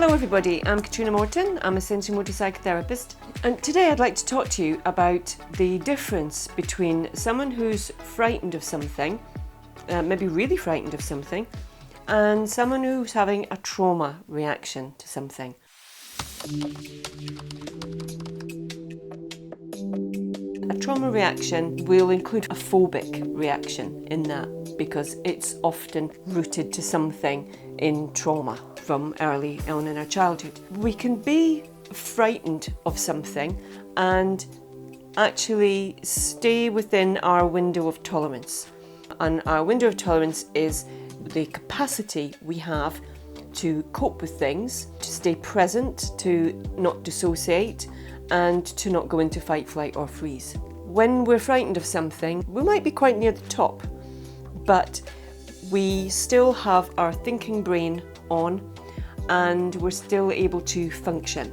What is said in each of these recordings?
Hello everybody, I'm Catriona Morten, I'm a sensory-motor psychotherapist, and today I'd like to talk to you about the difference between someone who's frightened of something, maybe really frightened of something, and someone who's having a trauma reaction to something. A trauma reaction will include a phobic reaction in that because it's often rooted to something in trauma from early on in our childhood. We can be frightened of something and actually stay within our window of tolerance. And our window of tolerance is the capacity we have to cope with things, to stay present, to not dissociate, and to not go into fight, flight or freeze. When we're frightened of something, we might be quite near the top, but we still have our thinking brain on and we're still able to function.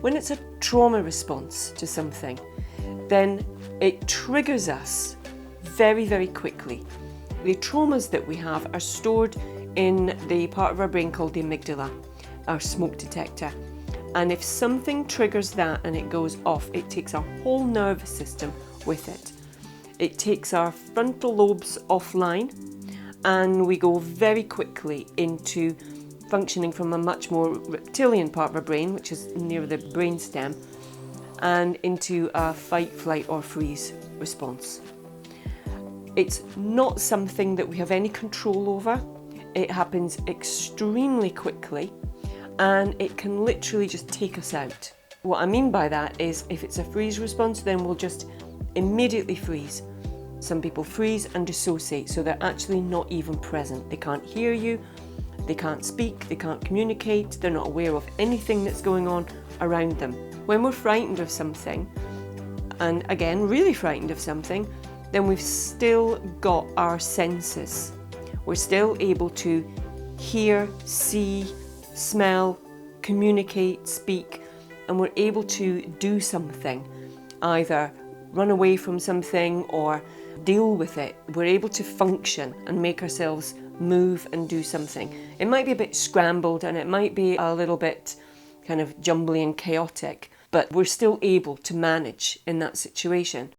When it's a trauma response to something, then it triggers us very, very quickly. The traumas that we have are stored in the part of our brain called the amygdala, our smoke detector. And if something triggers that and it goes off, it takes our whole nervous system with it. It takes our frontal lobes offline and we go very quickly into functioning from a much more reptilian part of our brain, which is near the brainstem, and into a fight, flight or freeze response. It's not something that we have any control over. It happens extremely quickly and it can literally just take us out. What I mean by that is if it's a freeze response, then we'll just immediately freeze. Some people freeze and dissociate, so they're actually not even present. They can't hear you, they can't speak, they can't communicate, they're not aware of anything that's going on around them. When we're frightened of something, and again, really frightened of something, then we've still got our senses. We're still able to hear, see, smell, communicate, speak, and we're able to do something, either run away from something or deal with it. We're able to function and make ourselves move and do something. It might be a bit scrambled and it might be a little bit kind of jumbly and chaotic, but we're still able to manage in that situation.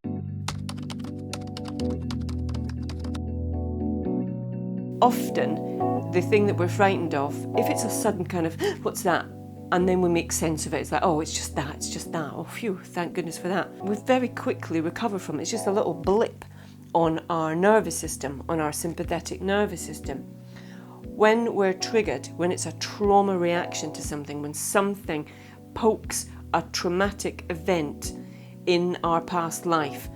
Often, the thing that we're frightened of, if it's a sudden kind of, what's that? And then we make sense of it. It's like, oh, it's just that. Oh, phew, thank goodness for that. We very quickly recover from it. It's just a little blip on our nervous system, on our sympathetic nervous system. When we're triggered, when it's a trauma reaction to something, when something pokes a traumatic event in our past life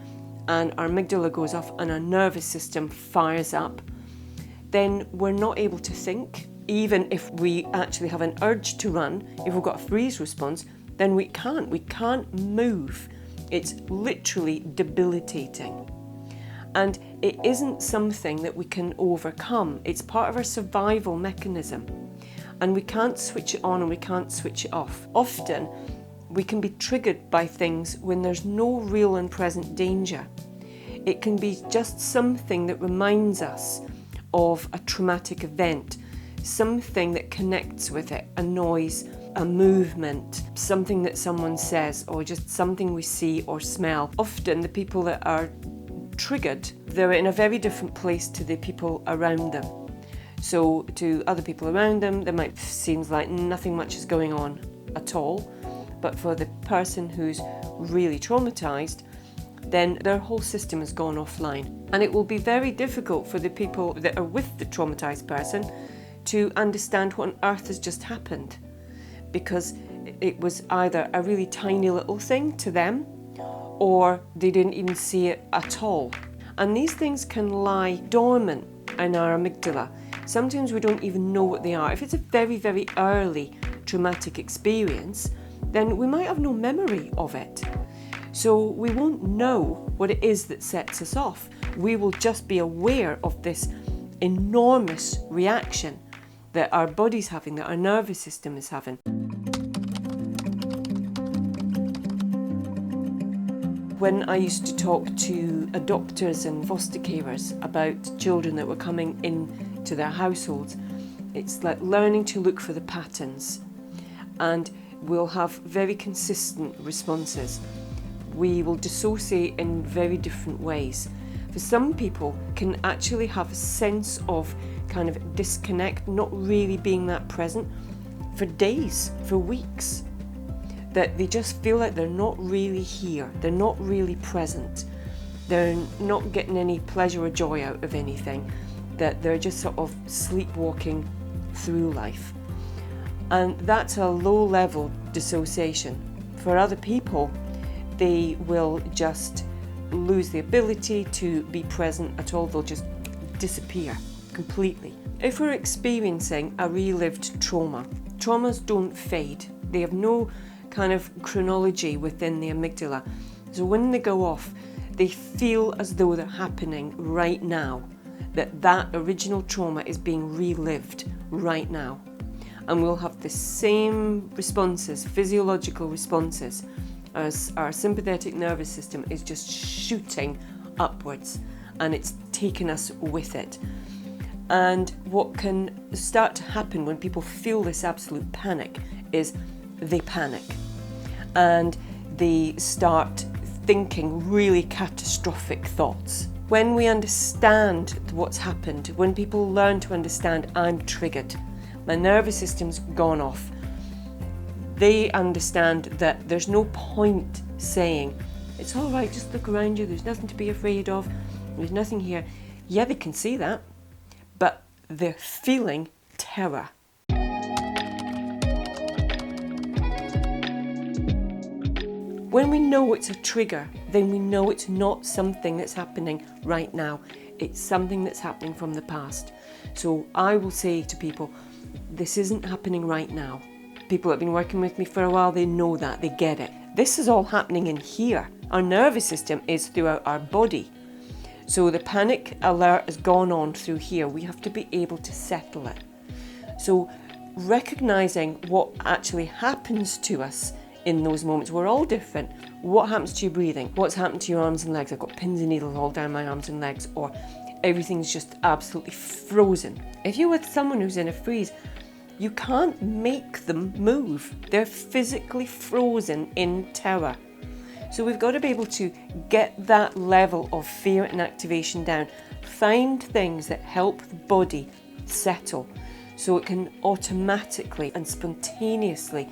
and our amygdala goes off and our nervous system fires up, then we're not able to think. Even if we actually have an urge to run, if we've got a freeze response, then we can't move. It's literally debilitating. And it isn't something that we can overcome. It's part of our survival mechanism. And we can't switch it on and we can't switch it off. Often, we can be triggered by things when there's no real and present danger. It can be just something that reminds us of a traumatic event, something that connects with it, a noise, a movement, something that someone says, or just something we see or smell. Often the people that are triggered, they're in a very different place to the people around them. So to other people around them, there might seem like nothing much is going on at all, but for the person who's really traumatized, then their whole system has gone offline. And it will be very difficult for the people that are with the traumatized person to understand what on earth has just happened, because it was either a really tiny little thing to them or they didn't even see it at all. And these things can lie dormant in our amygdala. Sometimes we don't even know what they are. If it's a very, very early traumatic experience, then we might have no memory of it. So we won't know what it is that sets us off. We will just be aware of this enormous reaction that our body's having, that our nervous system is having. When I used to talk to adopters and foster carers about children that were coming into their households, It's like learning to look for the patterns, and we'll have very consistent responses. We will dissociate in very different ways. For some people can actually have a sense of kind of disconnect, not really being that present for days, for weeks, that they just feel like they're not really here, they're not really present, they're not getting any pleasure or joy out of anything, that they're just sort of sleepwalking through life. And that's a low-level dissociation. For other people, they will just lose the ability to be present at all. They'll just disappear completely. If we're experiencing a relived trauma, traumas don't fade. They have no kind of chronology within the amygdala. So when they go off, they feel as though they're happening right now, that original trauma is being relived right now. And we'll have the same responses, physiological responses, as our sympathetic nervous system is just shooting upwards, and it's taken us with it. And what can start to happen when people feel this absolute panic is they panic and they start thinking really catastrophic thoughts. When we understand what's happened, when people learn to understand, I'm triggered, my nervous system's gone off, they understand that there's no point saying, it's all right, just look around you, there's nothing to be afraid of, there's nothing here. Yeah, they can see that, but they're feeling terror. When we know it's a trigger, then we know it's not something that's happening right now. It's something that's happening from the past. So I will say to people, this isn't happening right now. People that have been working with me for a while, they know that, they get it. This is all happening in here. Our nervous system is throughout our body. So the panic alert has gone on through here. We have to be able to settle it. So recognizing what actually happens to us in those moments, we're all different. What happens to your breathing? What's happened to your arms and legs? I've got pins and needles all down my arms and legs, or everything's just absolutely frozen. If you're with someone who's in a freeze, you can't make them move. They're physically frozen in terror. So we've got to be able to get that level of fear and activation down. Find things that help the body settle so it can automatically and spontaneously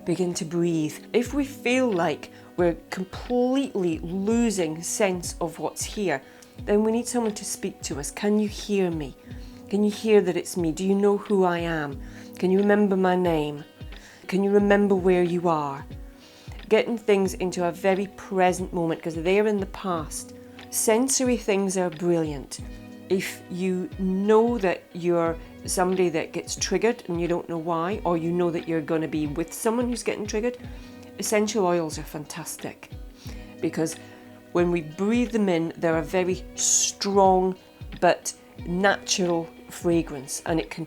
begin to breathe. If we feel like we're completely losing sense of what's here, then we need someone to speak to us. Can you hear me? Can you hear that it's me? Do you know who I am? Can you remember my name? Can you remember where you are? Getting things into a very present moment, because they're in the past. Sensory things are brilliant. If you know that you're somebody that gets triggered and you don't know why, or you know that you're going to be with someone who's getting triggered, essential oils are fantastic, because when we breathe them in, they're a very strong but natural fragrance, and it can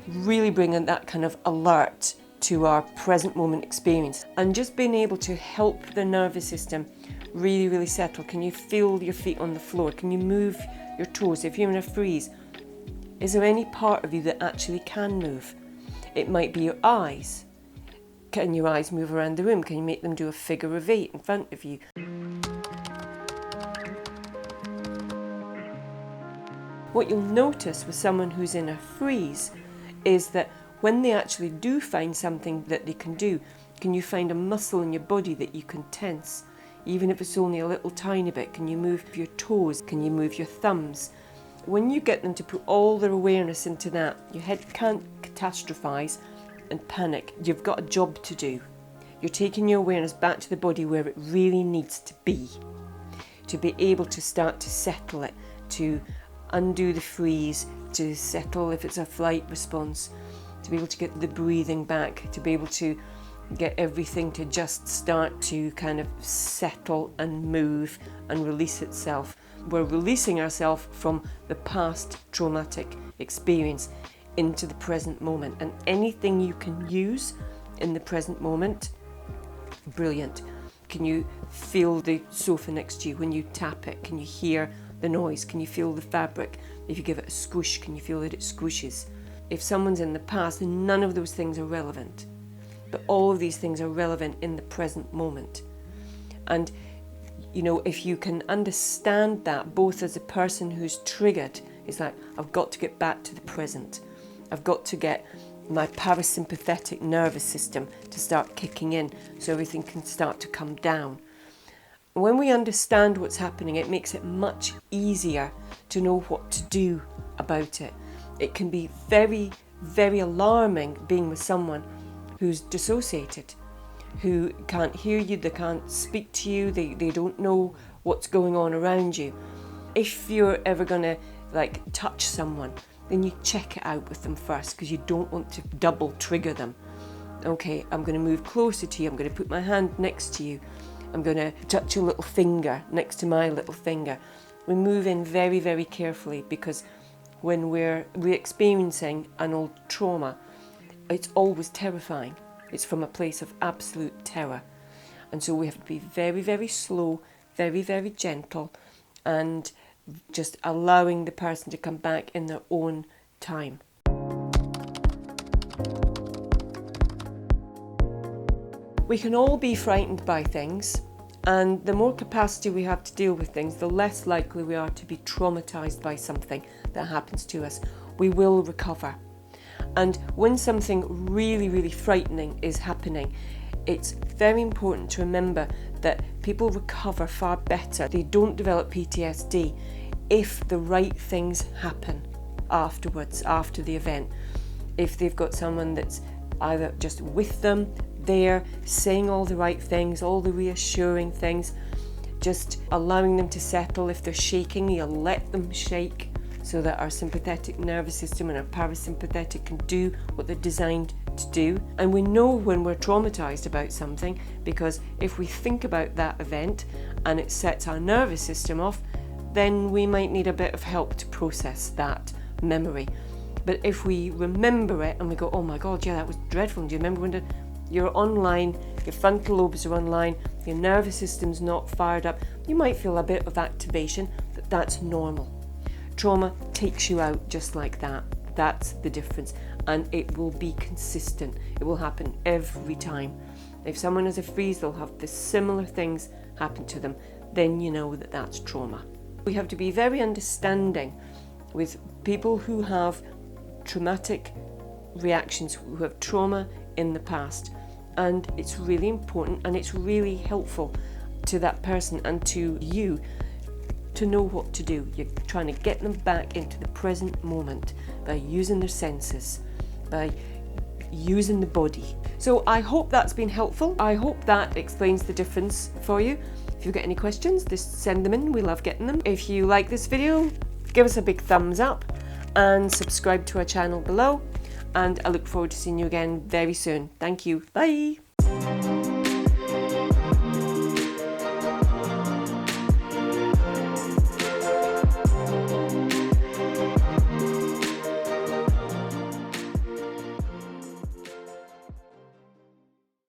really bring in that kind of alert to our present moment experience. And just being able to help the nervous system really, really settle. Can you feel your feet on the floor? Can you move your toes? If you're in a freeze, is there any part of you that actually can move? It might be your eyes. Can your eyes move around the room? Can you make them do a figure of 8 in front of you? What you'll notice with someone who's in a freeze is that when they actually do find something that they can do, can you find a muscle in your body that you can tense? Even if it's only a little tiny bit, can you move your toes? Can you move your thumbs? When you get them to put all their awareness into that, your head can't catastrophize and panic. You've got a job to do. You're taking your awareness back to the body where it really needs to be able to start to settle it, to undo the freeze, to settle if it's a flight response, to be able to get the breathing back, to be able to get everything to just start to kind of settle and move and release itself. We're releasing ourselves from the past traumatic experience into the present moment, and anything you can use in the present moment, brilliant. Can you feel the sofa next to you when you tap it? Can you hear the noise? Can you feel the fabric? If you give it a squish, can you feel that it squishes? if someone's in the past, then none of those things are relevant. But all of these things are relevant in the present moment. And, you know, if you can understand that, both as a person who's triggered, it's like, I've got to get back to the present. I've got to get my parasympathetic nervous system to start kicking in so everything can start to come down. When we understand what's happening, it makes it much easier to know what to do about it. It can be very, very alarming being with someone who's dissociated, who can't hear you, they can't speak to you, they don't know what's going on around you. If you're ever going to like touch someone, then you check it out with them first, because you don't want to double trigger them. Okay, I'm going to move closer to you, I'm going to put my hand next to you, I'm going to touch your little finger next to my little finger. We move in very, very carefully, because when we're re-experiencing an old trauma, it's always terrifying. It's from a place of absolute terror. And so we have to be very, very slow, very, very gentle, and just allowing the person to come back in their own time. We can all be frightened by things, and the more capacity we have to deal with things, the less likely we are to be traumatized by something that happens to us. We will recover. And when something really, really frightening is happening, it's very important to remember that people recover far better. They don't develop PTSD if the right things happen afterwards, after the event. If they've got someone that's either just with them, there, saying all the right things, all the reassuring things, just allowing them to settle. If they're shaking, you let them shake, so that our sympathetic nervous system and our parasympathetic can do what they're designed to do. And we know when we're traumatized about something, because if we think about that event and it sets our nervous system off, then we might need a bit of help to process that memory. But if we remember it and we go, oh my God, yeah, that was dreadful. Do you remember when you're online, your frontal lobes are online, your nervous system's not fired up, you might feel a bit of activation, but that's normal. Trauma takes you out just like that. That's the difference. And it will be consistent. It will happen every time. If someone has a freeze, they'll have the similar things happen to them. Then you know that that's trauma. We have to be very understanding with people who have traumatic reactions, who have trauma in the past. And it's really important and it's really helpful to that person and to you to know what to do. You're trying to get them back into the present moment by using their senses, by using the body. So I hope that's been helpful. I hope that explains the difference for you. If you've got any questions, just send them in. We love getting them. If you like this video, give us a big thumbs up and subscribe to our channel below. And I look forward to seeing you again very soon. Thank you. Bye.